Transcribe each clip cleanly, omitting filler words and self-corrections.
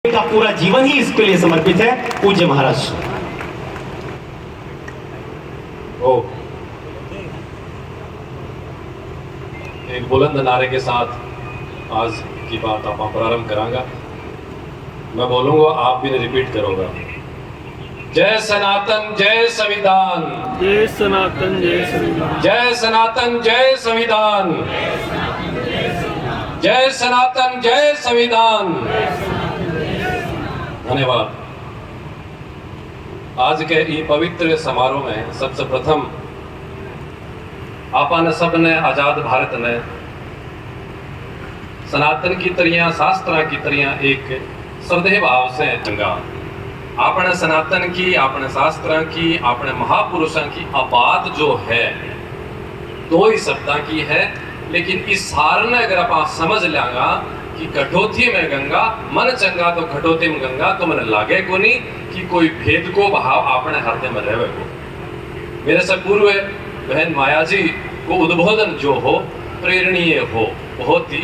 का पूरा जीवन ही इसके लिए समर्पित है। पूज्य महाराज। ओ एक बुलंद नारे के साथ आज की बात आप प्रारंभ करांगा। मैं बोलूंगा, आप भी रिपीट करोगा। जय सनातन जय संविधान, जय सनातन जय संविधान, जय सनातन जय संविधान, जय सनातन जय संविधान। धन्यवाद। आज के ये पवित्र समारोह में सबसे प्रथम आपन सबने आजाद भारत में सनातन की तरियां शास्त्रा की तरियां एक श्रद्धेय भाव से चंगा आपने सनातन की, आपने शास्त्रा की, आपने महापुरुषों की आबाद जो है दो ही शब्दां की है, लेकिन इस सार ने अगर आप समझ लेंगा कि कठोती में गंगा मन चंगा तो कठोती में गंगा, तो मन लागे को नहीं कि कोई भेद को भाव अपने हृदय में रहे को। मेरे से पूर्व बहन माया जी को उद्बोधन जो हो प्रेरणीय हो, बहुत ही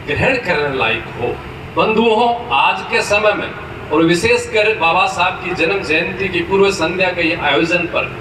ग्रहण करने लायक हो। बंधुओं, आज के समय में और विशेषकर बाबा साहब की जन्म जयंती की पूर्व संध्या के आयोजन पर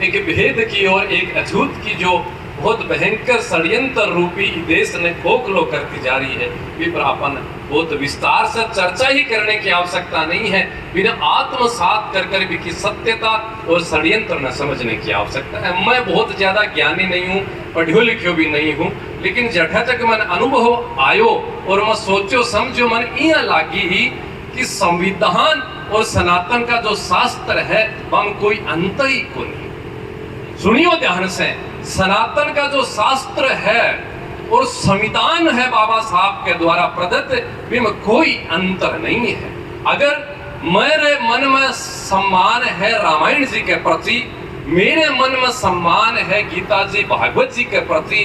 एक भेद की और एक अछूत की जो बहुत भयंकर षड्यंत्र रूपी देश ने खोखलो करती जा रही है, पर अपन बहुत विस्तार से चर्चा ही करने की आवश्यकता नहीं है। बिना आत्मसात कर भी की सत्यता और षड्यंत्र न समझने की आवश्यकता है। मैं बहुत ज्यादा ज्ञानी नहीं हूँ, पढ़ियो लिखियो भी नहीं हूँ, लेकिन जठा तक मन अनुभव आयो और मैं सोचो समझो मन यह लागी ही कि संविधान और सनातन का जो शास्त्र है वह कोई अंतर ही को नहीं। सुनियो ध्यान से, सनातन का जो शास्त्र है और संविधान है बाबा साहब के द्वारा प्रदत्त, में कोई अंतर नहीं है। अगर मेरे मन में सम्मान है रामायण जी के प्रति, मेरे मन में सम्मान है गीता जी भागवत जी के प्रति,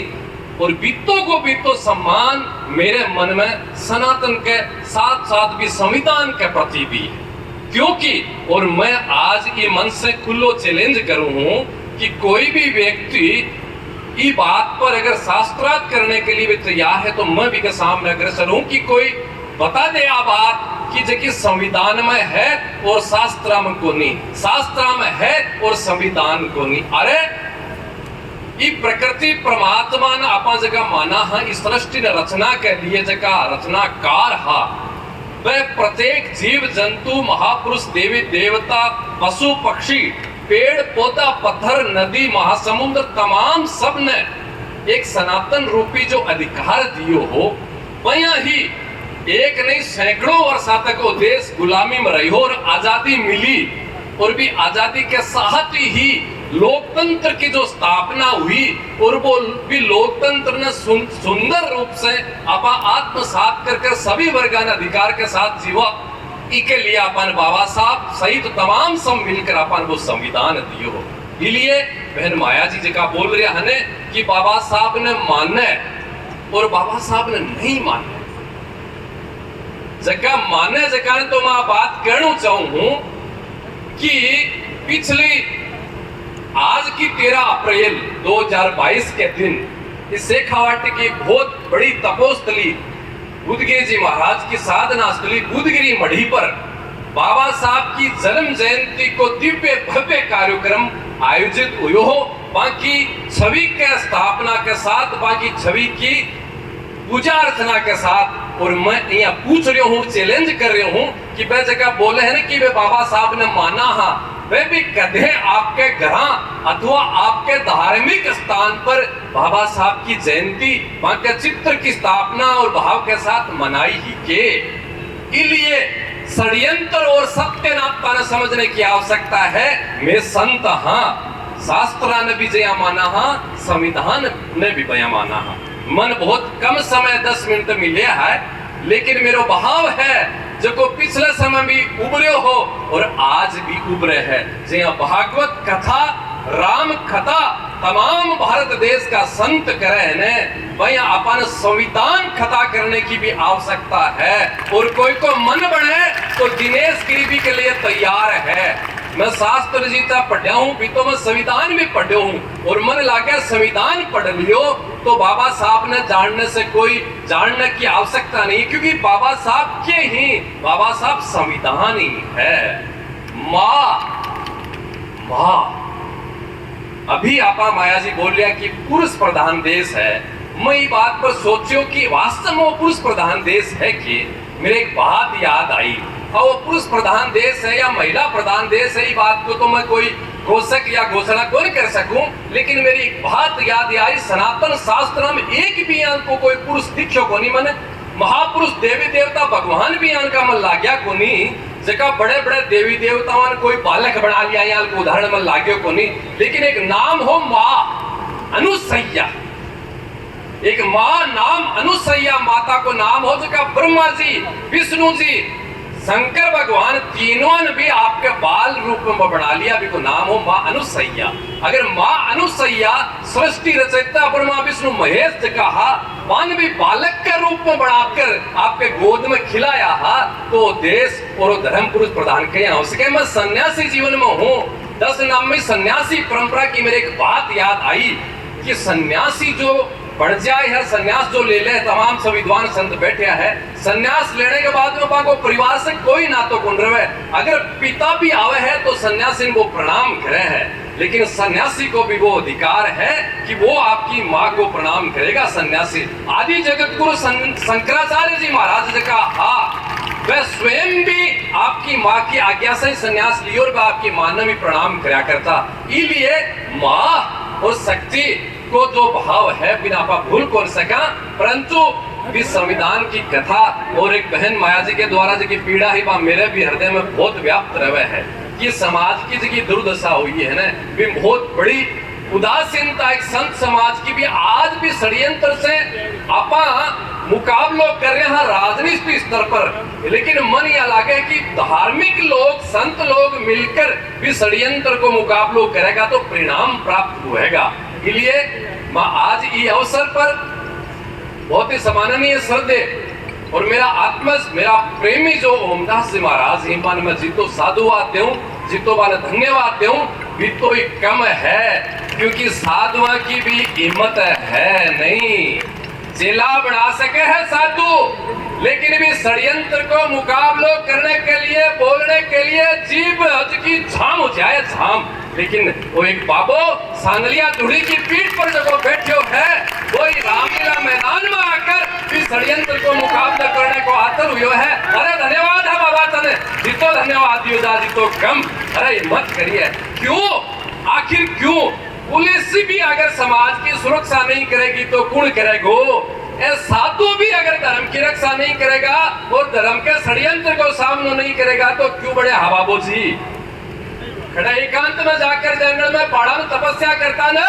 और बीतों को बीतो सम्मान मेरे मन में सनातन के साथ साथ भी संविधान के प्रति भी है। क्योंकि और मैं आज ये मन से खुलो चैलेंज करूं हूं कि कोई भी व्यक्ति इस बात पर अगर शास्त्रार्थ करने के लिए भी तैयार है तो मैं भी के सामने अग्रसर हूं कि कोई बता दे आ बात कि जो कि संविधान में है और शास्त्र में को नहीं, शास्त्र में है और संविधान को नहीं। अरे ये प्रकृति परमात्मा ने अपना जगह माना है, इस सृष्टि ने रचना के लिए जगह रचनाकार है। वह प्रत्येक जीव जंतु महापुरुष देवी देवता पशु पक्षी पेड़ पौधा पत्थर नदी महासमुद्र तमाम सब ने एक सनातन रूपी जो अधिकार दियो हो, वह ही एक नहीं सैकड़ों वर्ष तक वो देश गुलामी में रही हो और आजादी मिली, और भी आजादी के साथ ही लोकतंत्र की जो स्थापना हुई और वो भी लोकतंत्र ने सुंदर रूप से आपा आत्मसात कर सभी वर्गान अधिकार के साथ जीवा। इसके लिए अपन बाबा साहब सहित तो तमाम सब मिलकर अपन वो संविधान दियो हो। इसलिए बहन माया जी का बोल रहे हैं कि बाबा साहब ने माने और बाबा साहब ने नहीं माने, जगह माने जगह तो मैं बात कहना चाहूं कि पिछली आज की 13 अप्रैल 2022 के दिन इस शेखावाटी की बहुत बड़ी तपोस्थली बुद्धगिरी जी महाराज की साधना स्थली बुद्धगिरी मढ़ी पर बाबा साहब की जन्म जयंती को दिव्य भव्य कार्यक्रम आयोजित हुए हो। बाकी छवि के स्थापना के साथ, बाकी छवि की पूजा अर्चना के साथ, और मैं यहाँ पूछ रही हूँ, चैलेंज कर रही हूँ कि वह जगह बोले हैं ना कि वे बाबा साहब ने माना है, वे भी कदे आपके घर अथवा आपके धार्मिक स्थान पर बाबा साहब की जयंती वहां के चित्र की स्थापना और भाव के साथ मनाई ही के। इसलिए षड्यंत्र और सत्य नाता समझने की आवश्यकता है। मैं संत हाँ, शास्त्र ने भी जया माना हाँ, संविधान ने भी बया माना हाँ। मन बहुत कम समय 10 मिनट मिले है, लेकिन मेरा भाव है जो को पिछले समय भी उभरे हो और आज भी उभरे है। जहाँ भागवत कथा राम कथा तमाम भारत देश का संत करे ने, वहीं अपन संविधान कथा करने की भी आवश्यकता है। और कोई को मन बने तो दिनेश गिरी भी के लिए तैयार है। मैं शास्त्र जीता पढ़ा हूँ भी तो मैं संविधान भी पढ़ा हूँ, और मन लागे संविधान पढ़ लियो तो बाबा साहब ने जानने की आवश्यकता नहीं, क्योंकि बाबा साहब के ही बाबा साहब संविधान ही है। माँ अभी आपा माया जी बोल लिया कि पुरुष प्रधान देश है। मैं ये बात पर सोचियो कि वास्तव में वो पुरुष प्रधान देश है कि मेरे एक बात याद आई, और वो पुरुष प्रधान देश है या महिला प्रधान देश है, ये बात को तो मैं कोई घोषक या घोषणा को नहीं कर सकूं, लेकिन मेरी एक बात याद आई। सनातन शास्त्र में एक भी अंक को कोई पुरुष दिखो को नहीं, मैंने महापुरुष देवी देवता भगवान भी अंक का मन लाग्या को नहीं, जगह बड़े बड़े देवी देवताओं ने कोई बालक बना लिया यहाँ को उदाहरण मन लाग्यो को नहीं, लेकिन एक नाम हो माँ अनुसैया, एक माँ नाम अनुसैया माता को नाम हो, जगह ब्रह्मा जी, विष्णु जी, शंकर भगवान तीनों ने भी आपके बाल रूप में बना लिया, अभी को नाम हो माँ अनुसैया। अगर माँ अनुसैया सृष्टि रचयिता ब्रह्मा विष्णु महेश ने कहा, मान भी बालक के रूप में बनाकर आपके गोद में खिलाया हा, तो देश और धर्म पुरुष प्रधान के यहाँ हो सके। मैं सन्यासी जीवन में हूँ, 10 नाम में सन्यासी परंपरा की मेरे एक बात याद आई कि सन्यासी जो बढ़ जाए है, सन्यास जो ले ले, तमाम सब विद्वान संत बैठे हैं, सन्यास लेने के बाद में को परिवार से कोई नातो कुंड रहे, अगर पिता भी आवे है तो सन्यासी को प्रणाम करे है, लेकिन सन्यासी को भी वो अधिकार है कि वो आपकी माँ को प्रणाम करेगा। सन्यासी आदि जगत गुरु शंकराचार्य जी महाराज जी का वह स्वयं भी आपकी माँ की आज्ञा से सन्यास लियो और वह आपकी माँ ने भी प्रणाम कराया करता। इसलिए माँ और शक्ति को जो भाव है बिना आप भूल कर सका, परंतु इस संविधान की कथा और एक बहन माया जी के द्वारा जी की पीड़ा ही मेरे भी हृदय में बहुत व्याप्त रहे है कि समाज की जी की दुर्दशा हुई है ना, भी बहुत बड़ी उदासीनता एक संत समाज की भी आज भी षड्यंत्र से आपा मुकाबलो कर रहे हैं राजनीतिक स्तर पर, लेकिन मन यह लगे कि धार्मिक लोग संत लोग मिलकर भी षड्यंत्र को मुकाबलो करेगा तो परिणाम प्राप्त होएगा। इसलिए मैं आज ये अवसर पर बहुत ही सम्माननीय श्रद्धे और मेरा प्रेमी जो ओमदास जी महाराज ही मान मैं जितो साधुवाद दूं, जितो वाले धन्यवाद दूं, भी तो ही कम है, क्योंकि साधुआ की भी हिम्मत है नहीं। चेला बना सके है साधु, लेकिन भी षड्यंत्र को मुकाबलो करने के लिए बोलने के लिए जीभ की झाम हो जाए झाम, लेकिन वो एक बाबो सांगलिया धुड़ी की पीठ पर जब बैठे है, वही रामलीला मैदान में आकर भी षड्यंत्र को मुकाबला करने को आतर हुए है। अरे धन्यवाद है बाबा तने, जितो धन्यवाद दियो जा जितो कम, अरे मत करिए। क्यों, आखिर क्यों? पुलिस भी अगर समाज की सुरक्षा नहीं करेगी तो कौन करेगो? साधु भी अगर धर्म की रक्षा नहीं करेगा और धर्म के षड्यंत्र को सामना नहीं करेगा तो क्यों बड़े हवाबोजी खड़ा एकांत में जाकर जंगल में पहाड़ा में तपस्या करता ना,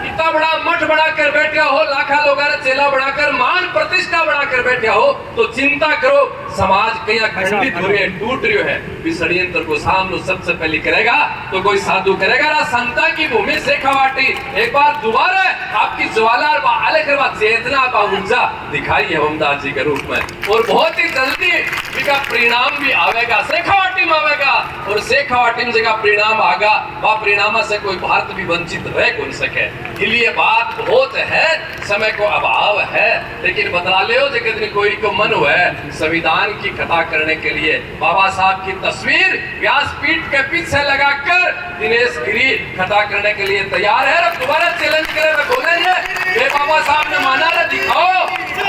इतना बड़ा मठ बनाकर बैठे हो, लाखा लोग चेला बनाकर मान प्रतिष्ठा बनाकर बैठे हो, तो चिंता करो समाज कहीं खंडित हो रही है, टूट रही है, भी षड्यंत्र को सामने सबसे पहले करेगा तो कोई साधु करेगा ना। संता की भूमि शेखावाटी एक बार दोबारा आपकी ज्वाला और चेतना का ऊर्जा दिखाई है ओमदास जी के रूप में, और बहुत ही जल्दी इसका परिणाम भी आवेगा, शेखावाटी में आवेगा, और शेखावाटी में जगह परिणाम आगा, वह परिणाम से कोई भारत भी वंचित रह कौन सके। इसलिए बात बहुत है, समय को अभाव है, लेकिन बता ले जितनी कोई को मन हुआ है संविधान की कथा करने के लिए बाबा साहब की तस्वीर व्यासपीठ के पीछे लगाकर दिनेश गिरी कथा करने के लिए तैयार है। दोबारा चैलेंज करे बोलेंगे ये बाबा साहब ने माना ना, दिखाओ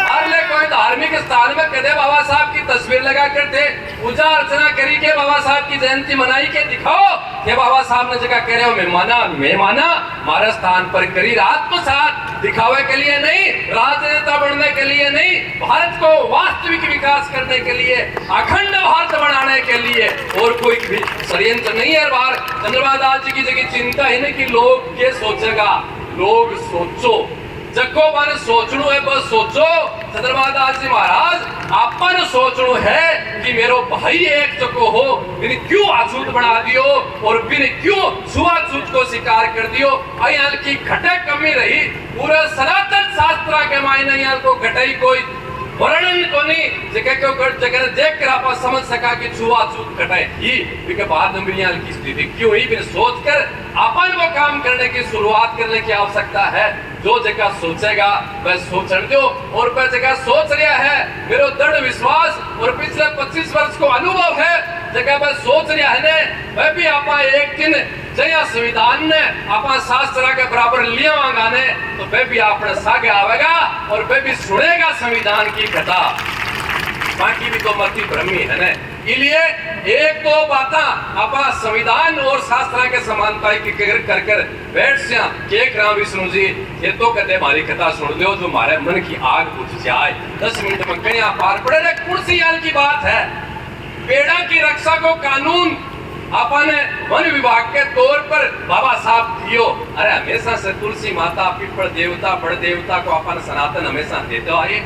हर ले कोई धार्मिक स्थान में कदे बाबा साहब की तस्वीर लगा कर थे पूजा अर्चना करी के बाबा साहब की जयंती मनाई के दिखाओ ये बाबा साहब ने जगह कह रहे हो मैं माना हमारे स्थान पर करी, आत्मसात दिखावे के लिए नहीं, राजनेता बनने के लिए नहीं, भारत को वास्तविक विकास करने के लिए, अखंड भारत बनाने के लिए, और कोई भी षड्यंत्र नहीं है। बार चंद्रमा दास जी की जगह चिंता ही नहीं कि लोग ये सोचेगा, लोग सोचो जगो मन सोचणु है, बस सोचो। चंद्रमा दास जी महाराज अपन सोचणु है कि मेरो भाई एक चको हो, बिन क्यों अछूत बना दियो और बिन क्यों छुआछूत को स्वीकार कर दियो। यहाँ की घटे कमी रही, पूरे सनातन शास्त्र के मायने यहाँ को घटाई कोई वर्णन कोनी जगह को कर जगह देख कर आप समझ सका कि छुआछूत कटाए ही बिके बाद नंबरियां की स्थिति क्यों ही फिर सोचकर अपन वो काम करने की शुरुआत करने की आवश्यकता है। जो जगह सोचेगा वह सोचने दो और वह जगह सोच रहा है मेरा दृढ़ विश्वास और पिछले 25 वर्ष को अनुभव है जगह वह सोच रहा है ने वह भी आपा एक दिन जया संविधान ने आपा शास्त्र के बराबर लिया मांगाने तो वह भी आपने सागे आवेगा और वह भी सुनेगा संविधान की कथा। बाकी भी तो मति भ्रमी है ने इसलिए एक दो बात आपा संविधान और शास्त्र के समानता की कर कर बैठ से केक राम विष्णु जी ये तो कहते हमारी कथा सुन लो जो हमारे मन की आग बुझ जाए 10 मिनट में कहीं पार पड़े रे कुर्सी याल की बात है। पेड़ा की रक्षा को कानून आपने वन विभाग के तौर पर बाबा साहब दियो अरे हमेशा से तुलसी माता पीपल देवता बड़ देवता को अपन सनातन हमेशा देते आए।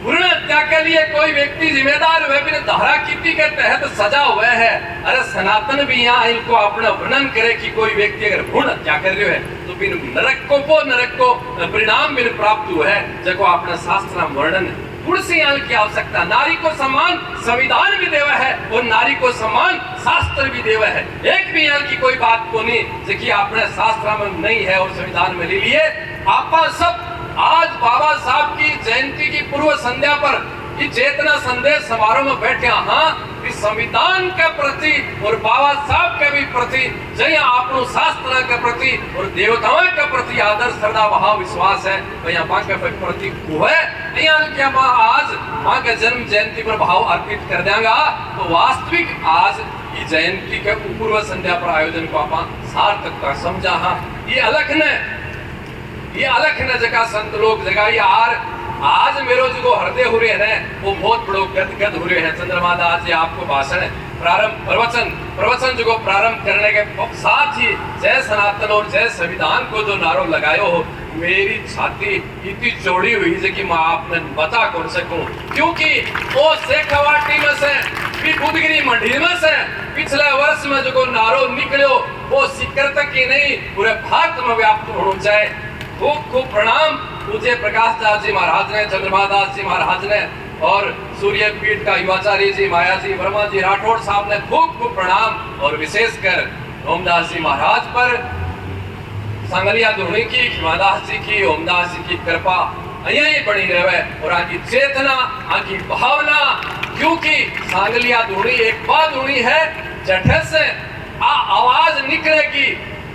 भ्रूण हत्या के लिए कोई व्यक्ति जिम्मेदार हुए भी धारा कीर्ति के तहत सजा हुए है। अरे सनातन भी यहाँ इनको अपना वर्णन करे कि कोई व्यक्ति अगर भ्रूण हत्या कर रहे है तो बिन नरक को परिणाम बिन प्राप्त हुआ है जब आपने शास्त्र वर्णन कुर्सी की आवश्यकता। नारी को सम्मान संविधान भी देवा है और नारी को सम्मान शास्त्र भी देवा है। एक भी यहाँ की कोई बात को नहीं जो आपने शास्त्र में नहीं है और संविधान में ले लिए। आप सब आज बाबा साहब की जयंती की पूर्व संध्या पर इस चेतना संदेश समारोह में बैठे हाँ इस संविधान के प्रति और बाबा साहब के भी प्रति जय आपनो शास्त्र के प्रति और देवताओं के प्रति आदर श्रद्धा भाव विश्वास है भैया माँ के प्रति हुए क्या माँ आज माँ के जन्म जयंती पर भाव अर्पित कर देगा तो वास्तविक आज इस जयंती के पूर्व संध्या पर आयोजन को आप सार्थकता समझा। हाँ ये अलग न जगह संत लोग जगह यार आज मेरो जो हृदय हो रहे हैं वो बहुत बड़ो गदगद हो रहे हैं। चंद्रमा दास जी आपको भाषण प्रारंभ प्रवचन जो प्रारंभ करने के साथ ही जय सनातन और जय संविधान को जो नारो लगायो हो मेरी छाती इतनी चौड़ी हुई है कि मैं आपने बता कर सकूं क्योंकि वो शेखावाटी में से बुधगिरी मंडी में से पिछले वर्ष में जो नारो निकलो वो सिकर तक ही नहीं पूरे भारत में व्याप्त होना चाहिए। खूब खूब प्रणाम पूज्य प्रकाश दास जी महाराज ने चंद्रमा दास जी महाराज ने और सूर्य पीठ का युवाचार्य जी माया जी वर्मा जी राठौड़ साहब ने खूब खूब प्रणाम और विशेषकर ओमदास जी महाराज पर सांगलिया दुर्णी की हिमादास जी की ओमदास जी की कृपा यही बनी रहे और आकी चेतना आकी भावना क्योंकि सांगलिया दुर्णी एक बात दुर्णी है जठे से आवाज निकलेगी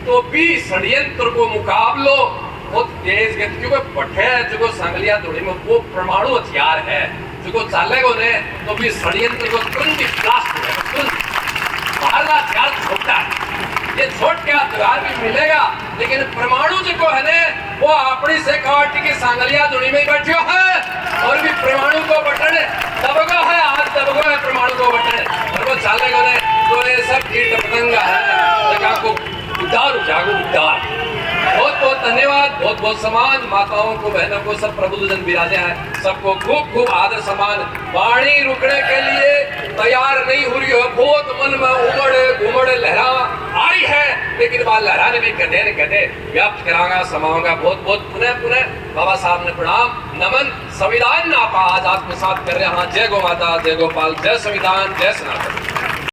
तो भी षड्यंत्र को मुकाबलो बहुत तेज गति क्योंकि पठे जो सांगलिया दुर्णी में वो परमाणु हथियार है जो चालेगो ने तो भी षड्यंत्र को तुरंत ही ब्लास्ट हो जाएगा। बाहरला हथियार छोटा है ये छोट के हथियार भी मिलेगा लेकिन परमाणु जो है ने वो अपनी शेखावाटी की सांगलिया दुर्णी में बैठो है और भी परमाणु को बटन दबगा है आज दबगा है परमाणु को बटन और वो चालेगो ने तो ये सब कीट पतंग है जगह को उद्धार जागो उद्धार। बहुत बहुत धन्यवाद बहुत बहुत सम्मान माताओं को बहनों को सब प्रबुद्धजन विराजे हैं सबको खूब खूब आदर सम्मान। वाणी रुकने के लिए तैयार नहीं हो रही है बहुत मन में उमड़ घुमड़ लहरा आई है लेकिन वह लहराने भी गधे न गधे व्याप्त करांगा समाऊंगा। बहुत बहुत पुनः बाबा साहब ने प्रणाम नमन। संविधान आप आज आत्मसात कर रहे हैं। जय गो माता जय गोपाल जय संविधान जय सनातन।